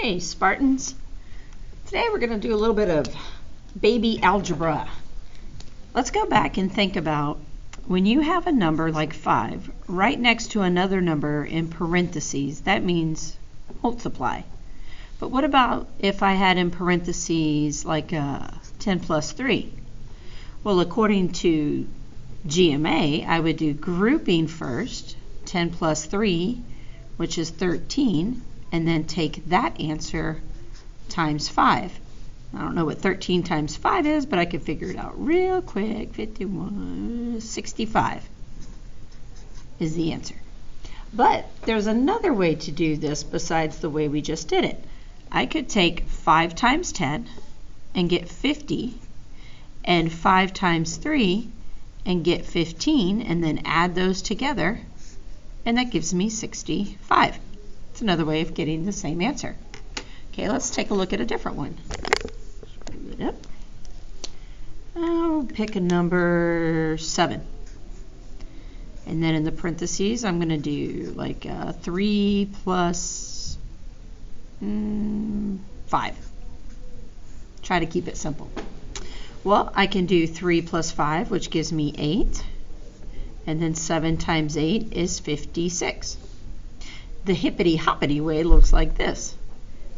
Hey Spartans, today we're going to do a little bit of baby algebra. Let's go back and think about when you have a number like 5 right next to another number in parentheses, that means multiply. But what about if I had in parentheses like 10 plus 3? Well, according to GMA, I would do grouping first, 10 plus 3, which is 13, and then take that answer times 5. I don't know what 13 times 5 is, but I can figure it out real quick. 65 is the answer. But there's another way to do this besides the way we just did it. I could take 5 times 10 and get 50, and 5 times 3 and get 15, and then add those together, and that gives me 65. It's another way of getting the same answer. Okay, let's take a look at a different one. Screw it up. I'll pick a number 7. And then in the parentheses, I'm going to do like 3 plus 5. Try to keep it simple. Well, I can do 3 plus 5, which gives me 8. And then 7 times 8 is 56. The hippity-hoppity way looks like this.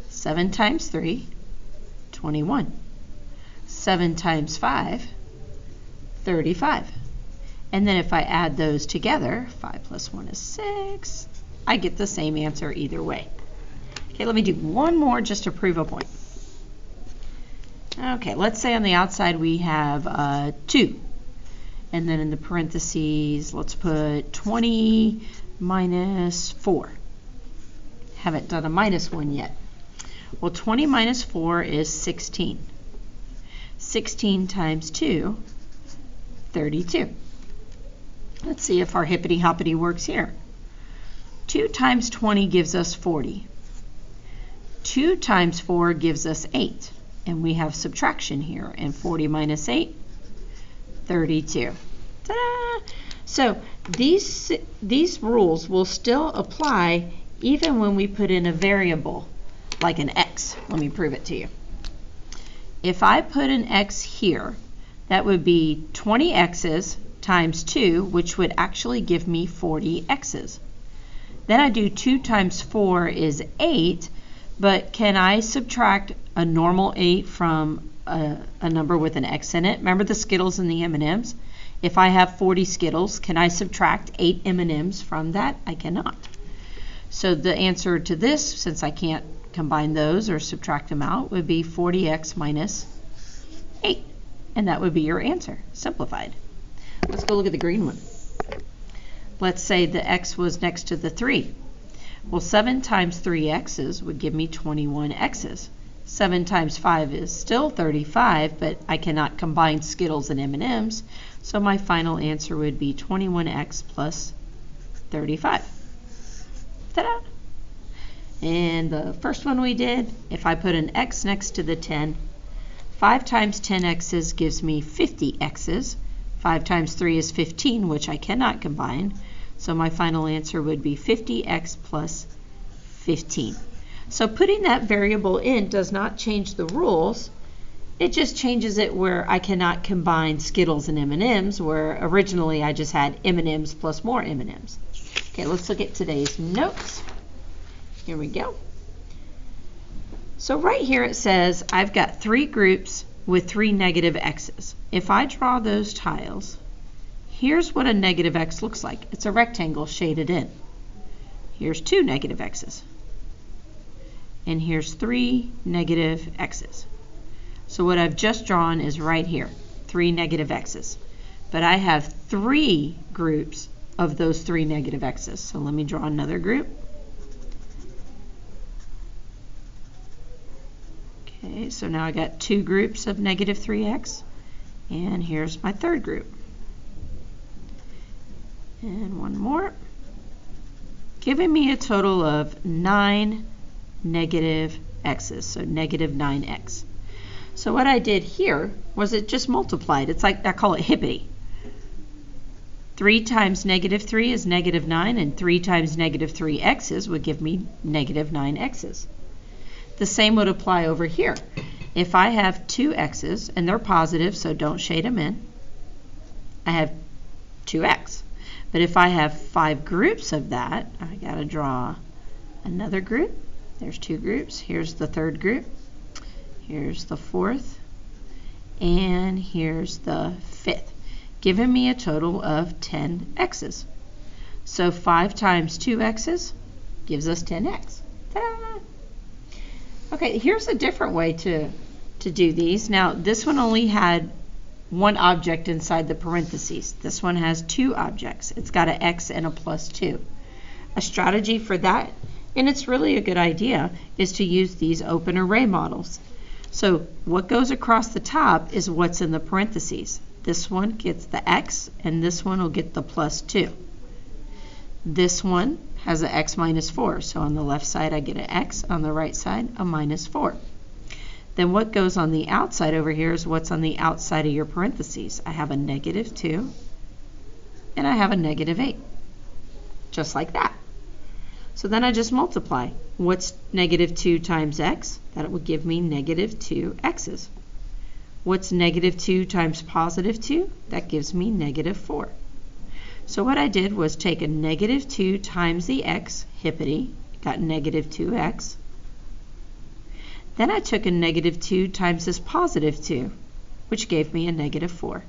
7 times 3, 21. 7 times 5, 35. And then if I add those together, 5 plus 1 is 6. I get the same answer either way. Okay, let me do one more just to prove a point. Okay, let's say on the outside we have 2. And then in the parentheses, let's put 20 minus 4. Haven't done a minus 1 yet. Well, 20 minus 4 is 16. 16 times 2, 32. Let's see if our hippity-hoppity works here. 2 times 20 gives us 40. 2 times 4 gives us 8. And we have subtraction here. And 40 minus 8, 32. Ta-da! So these rules will still apply even when we put in a variable like an x. Let me prove it to you. If I put an x here, that would be 20 x's times 2, which would actually give me 40 x's. Then I do 2 times 4 is 8, but can I subtract a normal 8 from a number with an x in it? Remember the Skittles and the M&Ms? If I have 40 Skittles, can I subtract 8 M&Ms from that? I cannot. So the answer to this, since I can't combine those or subtract them out, would be 40x minus 8. And that would be your answer, simplified. Let's go look at the green one. Let's say the x was next to the 3. Well, 7 times 3 x's would give me 21 x's. 7 times 5 is still 35, but I cannot combine Skittles and M&Ms, so my final answer would be 21x plus 35. Ta-da! And the first one we did, if I put an x next to the 10, 5 times 10 x's gives me 50 x's. 5 times 3 is 15, which I cannot combine, so my final answer would be 50x plus 15. So putting that variable in does not change the rules. It just changes it where I cannot combine Skittles and M&Ms, where originally I just had M&Ms plus more M&Ms. Okay, let's look at today's notes. Here we go. So right here it says I've got 3 groups with 3 negative x's. If I draw those tiles, here's what a negative x looks like. It's a rectangle shaded in. Here's 2 negative x's. And here's 3 negative x's. So what I've just drawn is right here, 3 negative x's. But I have 3 groups of those 3 negative x's. So let me draw another group. Okay, so now I got 2 groups of negative 3x. And here's my third group. And one more. Giving me a total of 9 negative x's, so negative 9x. So what I did here was it just multiplied. It's like, I call it hippity. 3 times negative 3 is negative 9, and 3 times negative 3 x's would give me negative 9 x's. The same would apply over here. If I have 2 x's, and they're positive, so don't shade them in, I have 2x. But if I have 5 groups of that, I got to draw another group. There's 2 groups. Here's the 3rd group. Here's the 4th. And here's the 5th, giving me a total of 10 x's. So 5 times 2 x's gives us 10x. Ta-da! Okay, here's a different way to do these. Now, this one only had 1 object inside the parentheses. This one has 2 objects. It's got an x and a plus 2. A strategy for that, and it's really a good idea, is to use these open array models. So what goes across the top is what's in the parentheses. This one gets the x, and this one will get the plus 2. This one has an x minus 4, so on the left side I get an x, on the right side a minus 4. Then what goes on the outside over here is what's on the outside of your parentheses. I have a negative 2, and I have a negative 8, just like that. So then I just multiply. What's negative 2 times x? That would give me negative 2 x's. What's negative 2 times positive 2? That gives me negative 4. So what I did was take a negative 2 times the x, hippity, got negative 2x. Then I took a negative 2 times this positive 2, which gave me a negative 4.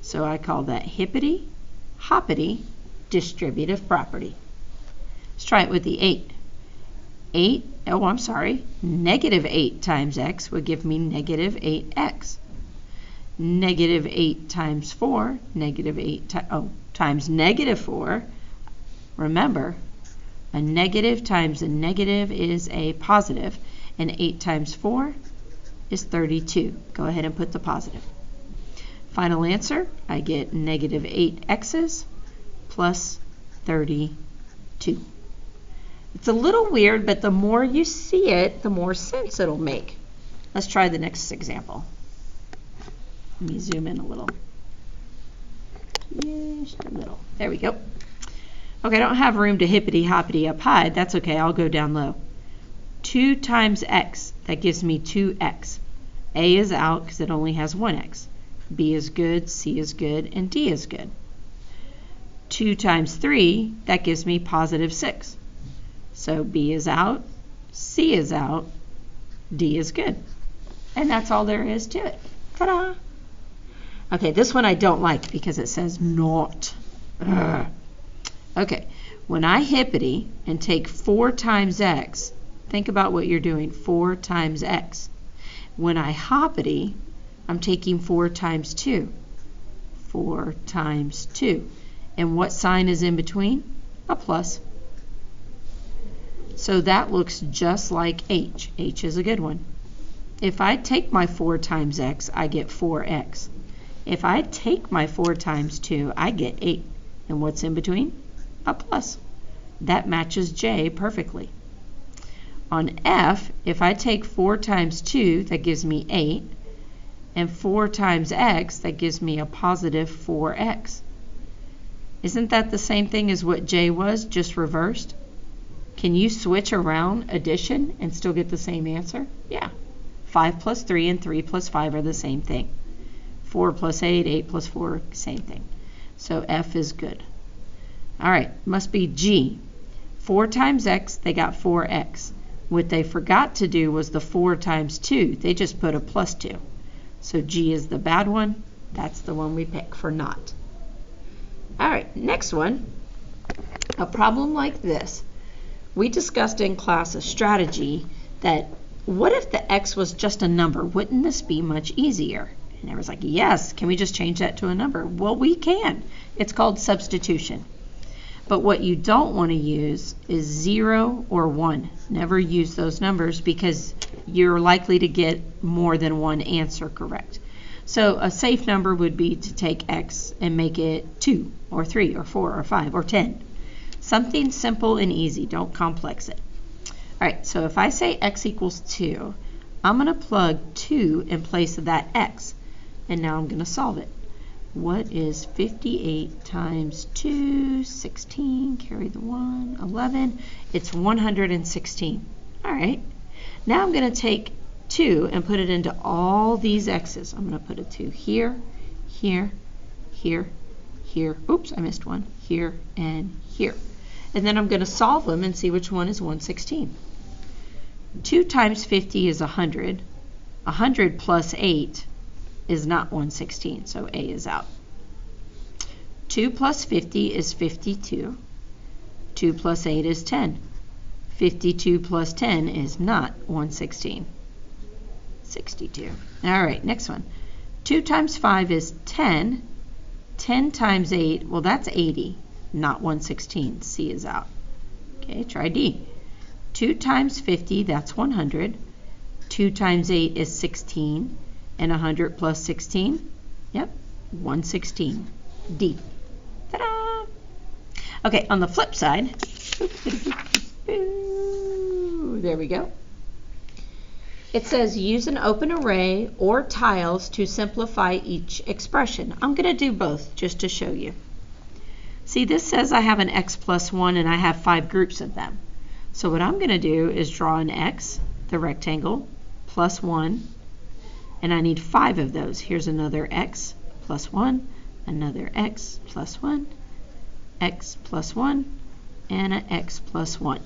So I call that hippity hoppity distributive property. Let's try it with the 8. Negative 8 times x would give me negative 8x. Negative 8 times 4, negative 8 times negative 4. Remember, a negative times a negative is a positive, and 8 times 4 is 32. Go ahead and put the positive. Final answer, I get negative 8 x's plus 32. It's a little weird, but the more you see it, the more sense it'll make. Let's try the next example. Let me zoom in a little. Just a little. There we go. Okay, I don't have room to hippity hoppity up high. That's okay, I'll go down low. 2 times x, that gives me 2x. A is out because it only has 1x. B is good, C is good, and D is good. 2 times 3, that gives me positive 6. So B is out, C is out, D is good. And that's all there is to it. Ta-da! Okay, this one I don't like because it says not. Ugh. Okay, when I hippity and take 4 times x, think about what you're doing, 4 times x. When I hoppity, I'm taking 4 times 2. 4 times 2. And what sign is in between? A plus. So that looks just like h. H is a good one. If I take my 4 times x, I get 4x. If I take my 4 times 2, I get 8. And what's in between? A plus. That matches J perfectly. On F, if I take 4 times 2, that gives me 8. And 4 times x, that gives me a positive 4x. Isn't that the same thing as what J was, just reversed? Can you switch around addition and still get the same answer? Yeah. 5 plus 3 and 3 plus 5 are the same thing. 4 plus 8, 8 plus 4, same thing. So F is good. All right, must be G. 4 times x, they got 4x. What they forgot to do was the 4 times 2. They just put a plus 2. So G is the bad one. That's the one we pick for not. All right, next one. A problem like this. We discussed in class a strategy that what if the x was just a number? Wouldn't this be much easier? And I was like, yes, can we just change that to a number? Well, we can. It's called substitution. But what you don't want to use is 0 or 1. Never use those numbers because you're likely to get more than one answer correct. So a safe number would be to take x and make it 2 or 3 or 4 or 5 or 10. Something simple and easy. Don't complex it. All right, so if I say x equals 2, I'm going to plug 2 in place of that x. And now I'm going to solve it. What is 58 times 2? 16, carry the 1, 11. It's 116. All right. Now I'm going to take 2 and put it into all these x's. I'm going to put a 2 here, here, here, here. Oops, I missed one. Here and here. And then I'm going to solve them and see which one is 1/16. 2 times 50 is 100. 100 plus 8 is not 1/16, so A is out. 2 plus 50 is 52. 2 plus 8 is 10. 52 plus 10 is not 1/16. 62. All right, next one. 2 times 5 is 10. 10 times 8, well, that's 80, not 1/16. C is out. Okay, try D. 2 times 50, that's 100. 2 times 8 is 16. And 100 plus 16, yep, 1/16. D. Ta-da! Okay, on the flip side, there we go. It says use an open array or tiles to simplify each expression. I'm going to do both just to show you. See, this says I have an x plus 1 and I have 5 groups of them. So what I'm going to do is draw an x, the rectangle, plus 1, and I need 5 of those. Here's another x plus 1, another x plus 1, x plus 1, and an x plus 1.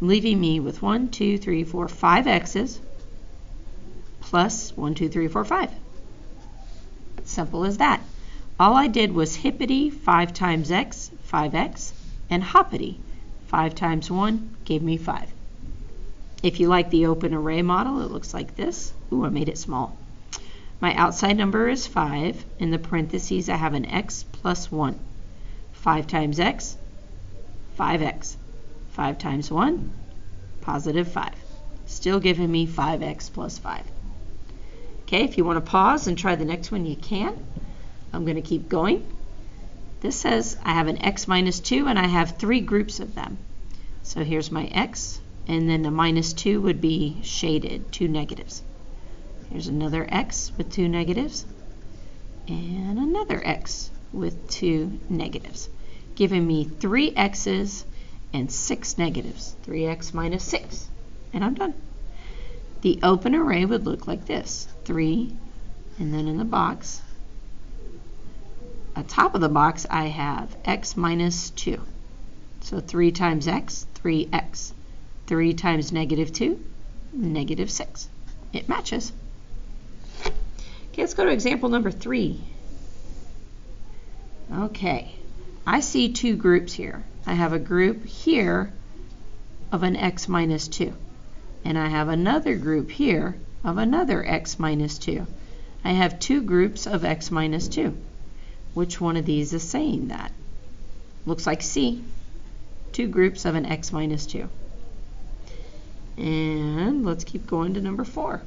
Leaving me with 1, 2, 3, 4, 5 x's plus 1, 2, 3, 4, 5. Simple as that. All I did was hippity 5 times x, 5x, and hoppity 5 times 1 gave me 5. If you like the open array model, it looks like this. Ooh, I made it small. My outside number is 5. In the parentheses, I have an x plus 1. 5 times x, 5x. 5 times 1, positive 5. Still giving me 5x plus 5. Okay, if you want to pause and try the next one, you can. I'm going to keep going. This says I have an x minus 2 and I have 3 groups of them. So here's my x, and then the minus 2 would be shaded, 2 negatives. Here's another x with 2 negatives, and another x with 2 negatives, giving me 3 x's and 6 negatives, 3x minus 6, and I'm done. The open array would look like this, 3, and then in the box, on top of the box, I have x minus 2. So 3 times x, 3x. 3 times negative 2, negative 6. It matches. Okay, let's go to example number 3. Okay, I see 2 groups here. I have a group here of an x minus 2. And I have another group here of another x minus 2. I have 2 groups of x minus 2. Which one of these is saying that? Looks like C. 2 groups of an x minus 2. And let's keep going to number 4.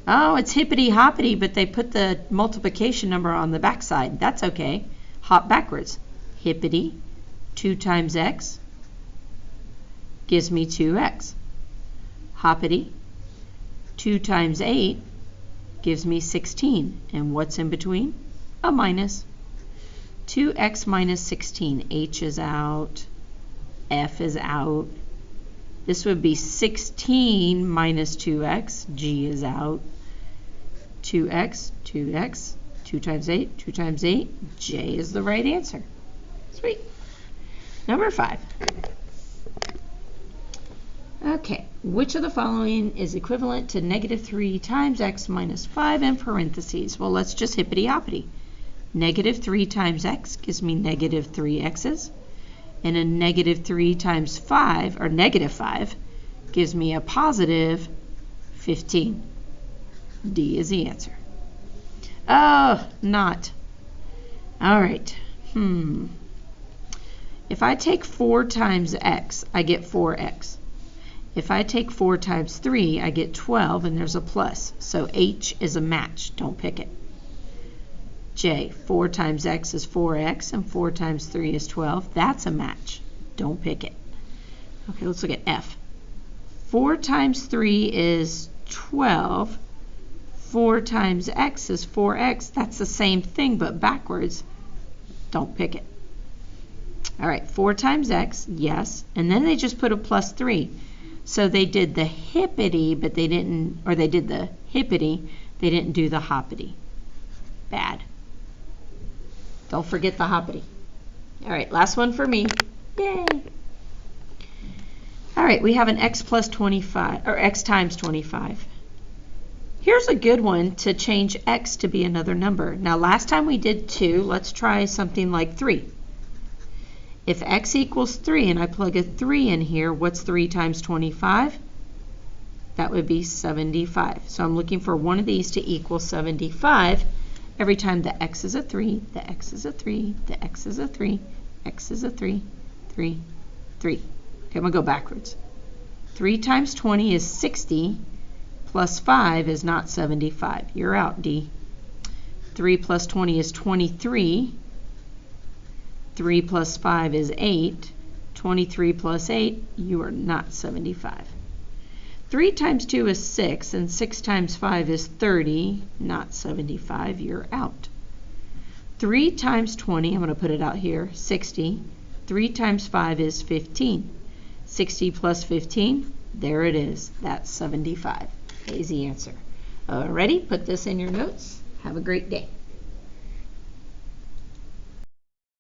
Oh, it's hippity hoppity, but they put the multiplication number on the back side. That's okay. Hop backwards. Hippity, 2 times x gives me 2x. Hoppity, 2 times 8 gives me 16. And what's in between? A minus. 2x minus 16. H is out. F is out. This would be 16 minus 2x. G is out. 2x, 2x, 2 times 8, 2 times 8. J is the right answer. Sweet. Number 5. Okay, which of the following is equivalent to negative 3 times x minus 5 in parentheses? Well, let's just hippity hoppity. Negative 3 times x gives me negative 3x's. And a negative 3 times 5, or negative 5, gives me a positive 15. D is the answer. Oh, not. All right. If I take 4 times x, I get 4x. If I take 4 times 3, I get 12, and there's a plus. So H is a match. Don't pick it. J, 4 times x is 4x, and 4 times 3 is 12. That's a match. Don't pick it. Okay, let's look at F. 4 times 3 is 12. 4 times x is 4x. That's the same thing, but backwards. Don't pick it. All right, 4 times x, yes. And then they just put a plus 3. So they did the hippity, but they didn't, or they did the hippity, they didn't do the hoppity. Bad. Don't forget the hoppity. All right, last one for me. Yay. All right, we have an x plus 25, or x times 25. Here's a good one to change x to be another number. Now, last time we did 2, let's try something like 3. If x equals 3 and I plug a 3 in here, what's 3 times 25? That would be 75. So I'm looking for one of these to equal 75. Every time the x is a 3, the x is a 3, the x is a 3, x is a 3, 3, 3. Okay, I'm going to go backwards. 3 times 20 is 60, plus 5 is not 75. You're out, D. 3 plus 20 is 23. 3 plus 5 is 8. 23 plus 8, you are not 75. 3 times 2 is 6, and 6 times 5 is 30, not 75, you're out. 3 times 20, I'm going to put it out here, 60. 3 times 5 is 15. 60 plus 15, there it is, that's 75. Easy answer. Alrighty, put this in your notes. Have a great day.